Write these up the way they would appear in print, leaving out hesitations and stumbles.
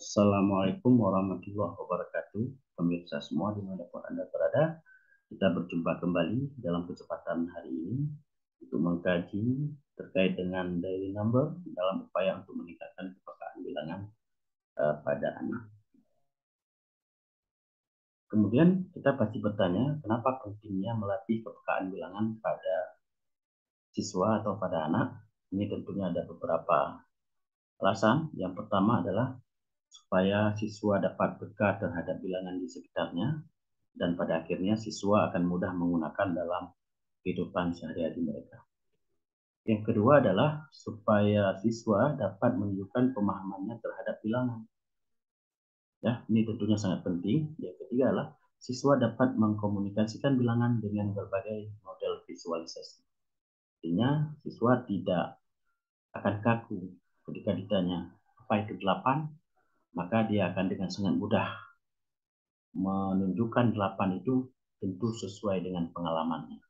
Assalamualaikum warahmatullahi wabarakatuh. Pemirsa semua dimanapun Anda berada, kita berjumpa kembali dalam kesempatan hari ini untuk mengkaji terkait dengan daily number dalam upaya untuk meningkatkan kepekaan bilangan pada anak. Kemudian kita pasti bertanya, kenapa pentingnya melatih kepekaan bilangan pada siswa atau pada anak? Ini tentunya ada beberapa alasan. Yang pertama adalah supaya siswa dapat peka terhadap bilangan di sekitarnya, dan pada akhirnya siswa akan mudah menggunakan dalam kehidupan sehari-hari mereka. Yang kedua adalah supaya siswa dapat menunjukkan pemahamannya terhadap bilangan. Ya, ini tentunya sangat penting. Yang ketiga adalah siswa dapat mengkomunikasikan bilangan dengan berbagai model visualisasi. Artinya siswa tidak akan kaku ketika ditanya apa itu 8, maka dia akan dengan sangat mudah menunjukkan 8 itu tentu sesuai dengan pengalamannya.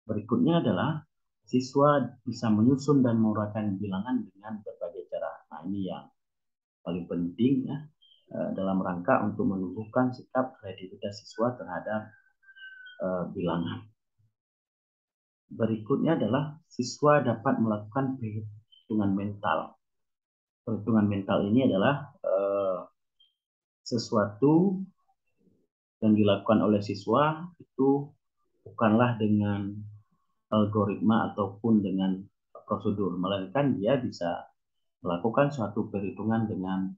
Berikutnya adalah siswa bisa menyusun dan menguraikan bilangan dengan berbagai cara. Nah, ini yang paling penting ya, dalam rangka untuk menumbuhkan sikap kreativitas siswa terhadap bilangan. Berikutnya adalah siswa dapat melakukan perhitungan mental. Perhitungan mental ini adalah sesuatu yang dilakukan oleh siswa itu bukanlah dengan algoritma ataupun dengan prosedur, melainkan dia bisa melakukan suatu perhitungan dengan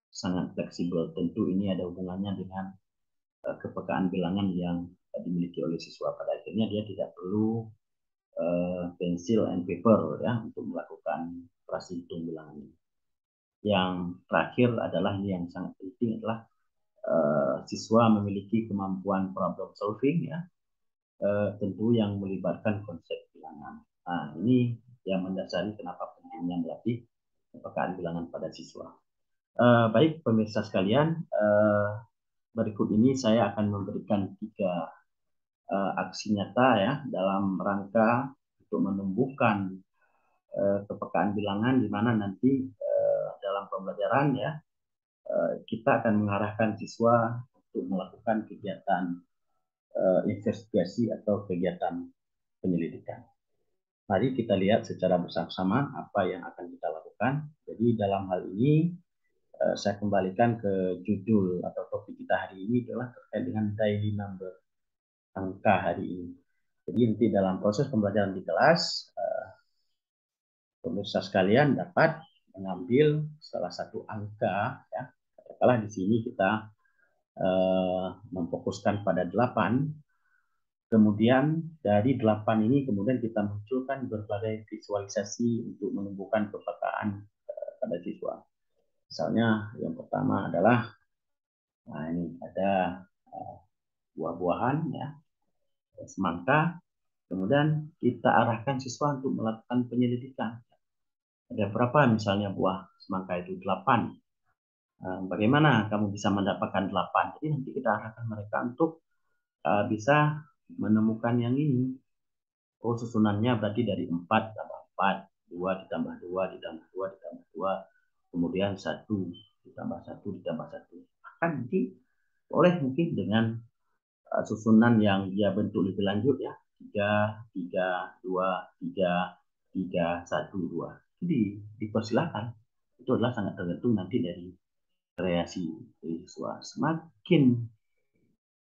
sangat fleksibel. Tentu ini ada hubungannya dengan kepekaan bilangan yang dimiliki oleh siswa. Pada akhirnya dia tidak perlu pensil and paper ya untuk melakukan operasi hitung bilangan ini. Yang terakhir adalah ini yang sangat penting adalah siswa memiliki kemampuan problem solving ya, tentu yang melibatkan konsep bilangan. Nah, ini yang mendasari kenapa pentingnya melatih kepekaan bilangan pada siswa. Baik pemirsa sekalian, berikut ini saya akan memberikan 3 aksi nyata ya dalam rangka untuk menumbuhkan kepekaan bilangan, di mana nanti dalam pembelajaran ya kita akan mengarahkan siswa untuk melakukan kegiatan investigasi atau kegiatan penyelidikan. Mari kita lihat secara bersama-sama apa yang akan kita lakukan. Jadi dalam hal ini saya kembalikan ke judul atau topik kita hari ini adalah terkait dengan daily number, angka hari ini. Jadi nanti dalam proses pembelajaran di kelas, pemirsa sekalian dapat mengambil salah satu angka, ya. Katakanlah di sini kita memfokuskan pada 8. Kemudian dari 8 ini kemudian kita munculkan berbagai visualisasi untuk menumbuhkan kepekaan pada siswa. Misalnya yang pertama adalah, nah ini ada buah-buahan ya, semangka. Kemudian kita arahkan siswa untuk melakukan penyelidikan. Ada berapa misalnya buah semangka itu? 8. Bagaimana kamu bisa mendapatkan 8? Jadi nanti kita arahkan mereka untuk bisa menemukan yang ini. Oh, susunannya berarti dari 4 tambah 4, 2 ditambah 2 ditambah 2 ditambah 2, kemudian 1 ditambah 1 ditambah 1. Akan nanti boleh mungkin dengan susunan yang dia bentuk lebih lanjut ya. 3, 3, 2, 3, 3, 1, 2. Jadi dipersilakan. Itu adalah sangat tergantung nanti dari kreasi siswa. Semakin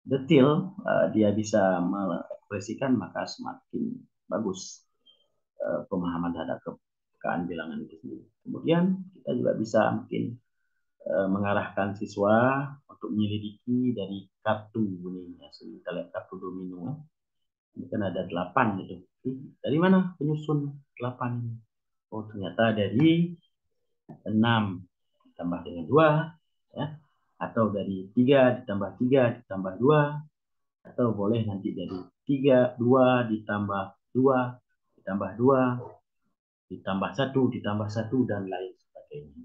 detail dia bisa mengekspresikan, maka semakin bagus pemahaman terhadap kepekaan bilangan itu sendiri. Kemudian kita juga bisa mungkin mengarahkan siswa untuk menyelidiki dari kartu ini ya, kita lihat kartu domino. Ini kan ada 8 gitu. Dari mana penyusun 8 ini? Oh, ternyata dari 6 ditambah dengan 2 ya, atau dari 3 ditambah 3 ditambah 2, atau boleh nanti dari 2 ditambah 2 ditambah 2 ditambah 1 ditambah 1 dan lain sebagainya.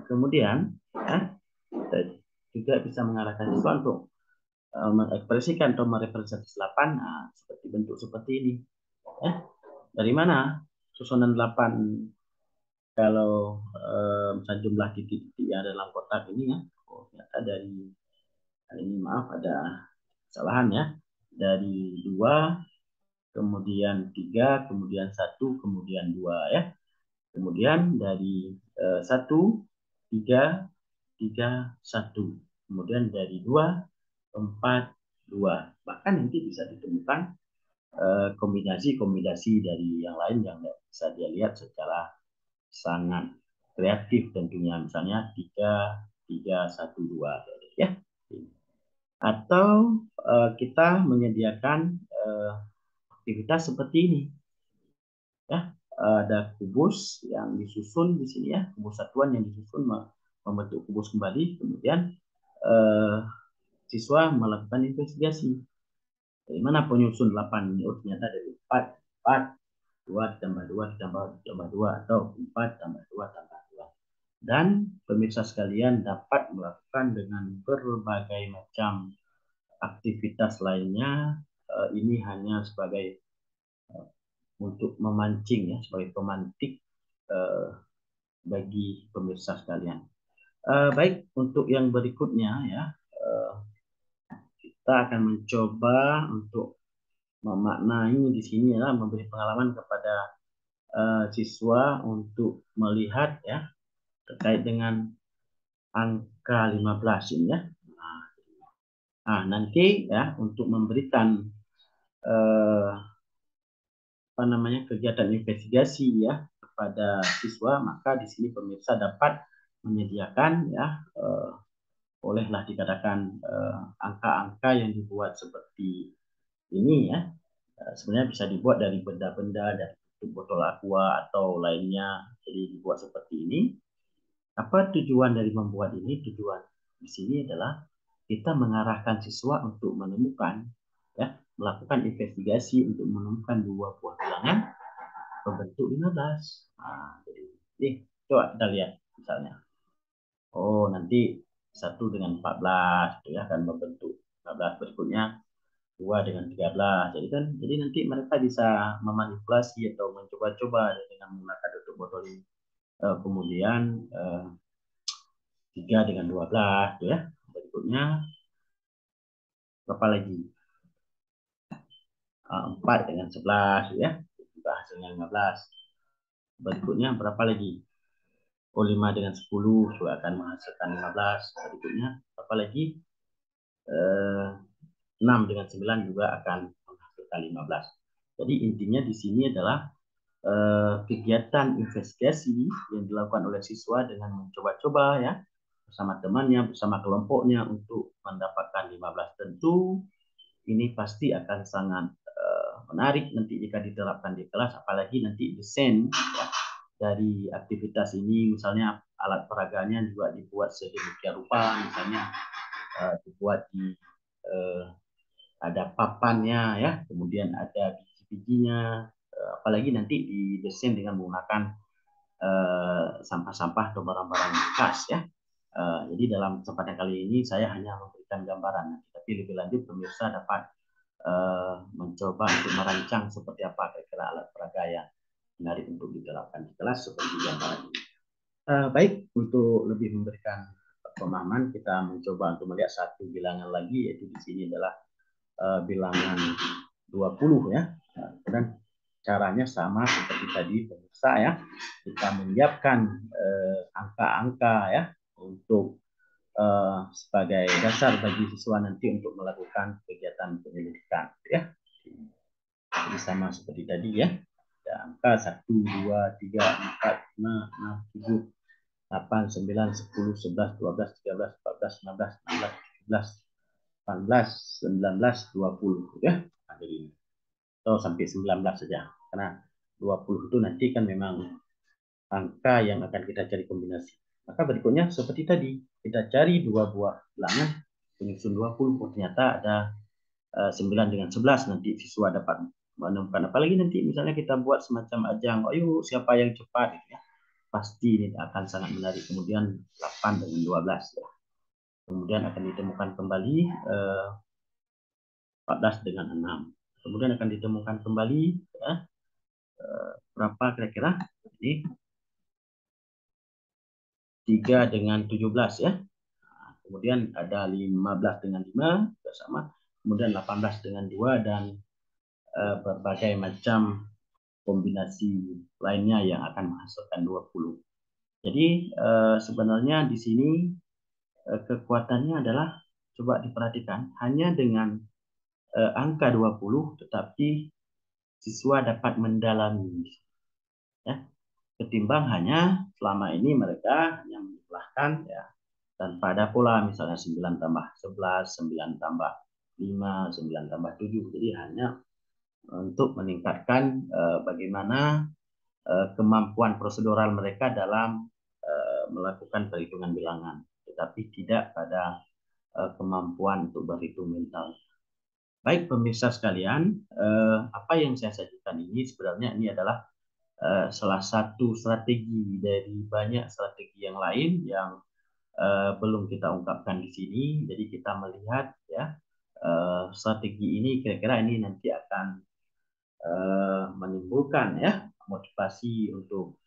Kemudian ya, kita juga bisa mengarahkan siswa untuk mengekspresikan atau merepresentasi 8 seperti bentuk seperti ini. Dari mana susunan 8 kalau misalnya jumlah titik-titik yang ada dalam kotak ini ya, oh ternyata dari ini maaf ada kesalahan ya, dari 2 kemudian 3 kemudian 1 kemudian 2 ya, kemudian dari 1 3 3 1, kemudian dari 2 4 2, bahkan nanti bisa ditemukan kombinasi-kombinasi dari yang lain yang bisa dia lihat secara sangat kreatif tentunya, misalnya 3 3 1 2 ya. Atau kita menyediakan aktivitas seperti ini ya, ada kubus yang disusun di sini ya, kubus satuan yang disusun membentuk kubus kembali, kemudian eh, siswa melakukan investigasi. Dari mana penyusun 8 ini? Oh, ternyata dari 4, 4, 2 tambah 2 tambah 2 atau 4 tambah 2 tambah 2. Dan pemirsa sekalian dapat melakukan dengan berbagai macam aktivitas lainnya. Ini hanya sebagai untuk memancing ya, sebagai pemantik bagi pemirsa sekalian. Baik, untuk yang berikutnya ya, kita akan mencoba untuk memaknai di sini ya, memberi pengalaman kepada siswa untuk melihat ya terkait dengan angka 15 ini ya. Nah, nanti ya untuk memberikan eh, apa namanya kegiatan investigasi ya kepada siswa, maka di sini pemirsa dapat menyediakan ya bolehlah dikatakan angka-angka yang dibuat seperti ini ya. Sebenarnya bisa dibuat dari benda-benda, dari botol aqua atau lainnya. Jadi dibuat seperti ini. Apa tujuan dari membuat ini? Tujuan di sini adalah kita mengarahkan siswa untuk menemukan, ya, melakukan investigasi untuk menemukan dua buah bilangan berbentuk 15. Nah, jadi, coba kita lihat misalnya. Oh, nanti 1 dengan 14 itu ya akan membentuk 15, berikutnya 2 dengan 13. Jadi nanti mereka bisa memanipulasi atau mencoba-coba dengan menggunakan tutup botol ini. Kemudian 3 dengan 12 tuh ya. Berikutnya berapa lagi? 4 dengan 11 ya. Juga hasilnya 15. Berikutnya berapa lagi? Oh, 5 dengan 10 juga akan menghasilkan 15. Berikutnya berapa lagi? 6 dengan 9 juga akan menghasilkan 15. Jadi intinya di sini adalah kegiatan investigasi yang dilakukan oleh siswa dengan mencoba-coba ya bersama temannya, bersama kelompoknya untuk mendapatkan 15. Tentu ini pasti akan sangat menarik nanti jika diterapkan di kelas, apalagi nanti desain ya, dari aktivitas ini, misalnya alat peraganya juga dibuat sedemikian rupa, misalnya dibuat di ada papannya ya, kemudian ada biji-bijinya, apalagi nanti didesain dengan menggunakan sampah-sampah atau barang-barang bekas ya. Jadi dalam kesempatan kali ini saya hanya memberikan gambaran, tapi lebih lanjut pemirsa dapat mencoba untuk merancang seperti apa kira-kira alat peraga yang menarik untuk diterapkan di kelas seperti gambaran ini. Baik, untuk lebih memberikan pemahaman, kita mencoba untuk melihat satu bilangan lagi, yaitu di sini adalah bilangan 20 ya. Dan caranya sama seperti tadi pemirsa ya. Kita menyiapkan angka-angka ya untuk sebagai dasar bagi siswa nanti untuk melakukan kegiatan penyelidikan ya. Jadi sama seperti tadi ya. Ada angka 1, 2, 3, 4, 5, 6, 7, 8, 9, 10, 11, 12, 13, 14, 15, 16, 17, 18, 19, 20 ya. Nah, jadi atau sampai 19 saja. Karena 20 itu nanti kan memang angka yang akan kita cari kombinasi. Maka berikutnya seperti tadi, kita cari dua buah bilangan penyusun 20. Oh, ternyata ada 9 dengan 11, nanti siswa dapat menemukan. Apalagi nanti misalnya kita buat semacam ajang, ayo siapa yang cepat gitu ya. Pasti ini akan sangat menarik. Kemudian 8 dengan 12 ya. Kemudian akan ditemukan kembali 14 dengan 6. Kemudian akan ditemukan kembali ya, berapa kira-kira? Jadi 3 dengan 17 ya. Nah, kemudian ada 15 dengan 5 sama, kemudian 18 dengan 2 dan berbagai macam kombinasi lainnya yang akan menghasilkan 20. Jadi sebenarnya di sini kekuatannya adalah coba diperhatikan hanya dengan angka 20 tetapi siswa dapat mendalami ya, ketimbang hanya selama ini mereka hanya menjumlahkan ya tanpa ada pola misalnya 9 tambah 11, 9 tambah 5, 9 tambah 7. Jadi hanya untuk meningkatkan bagaimana kemampuan prosedural mereka dalam melakukan perhitungan bilangan, tetapi tidak pada kemampuan untuk berhitung mental. Baik pemirsa sekalian, apa yang saya sajikan ini sebenarnya ini adalah salah satu strategi dari banyak strategi yang lain yang belum kita ungkapkan di sini. Jadi kita melihat ya strategi ini kira-kira ini nanti akan menimbulkan ya motivasi untuk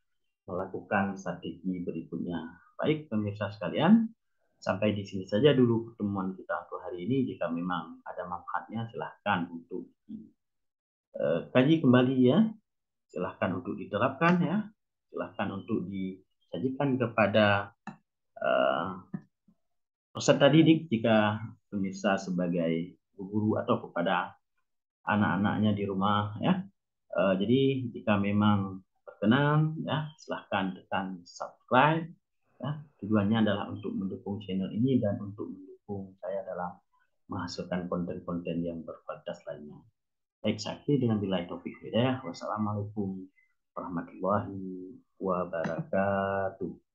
melakukan strategi berikutnya. Baik pemirsa sekalian, sampai di sini saja dulu pertemuan kita untuk hari ini. Jika memang ada manfaatnya silahkan untuk dikaji kembali ya, silahkan untuk diterapkan ya, silahkan untuk disajikan kepada peserta didik jika pemirsa sebagai guru atau kepada anak-anaknya di rumah ya. Jadi jika memang berkenan ya silahkan tekan subscribe ya. Tujuannya adalah untuk mendukung channel ini dan untuk mendukung saya dalam menghasilkan konten-konten yang berkualitas lainnya. Baik, Sakti dengan bila taufik hidayah. Wassalamualaikum warahmatullahi wabarakatuh.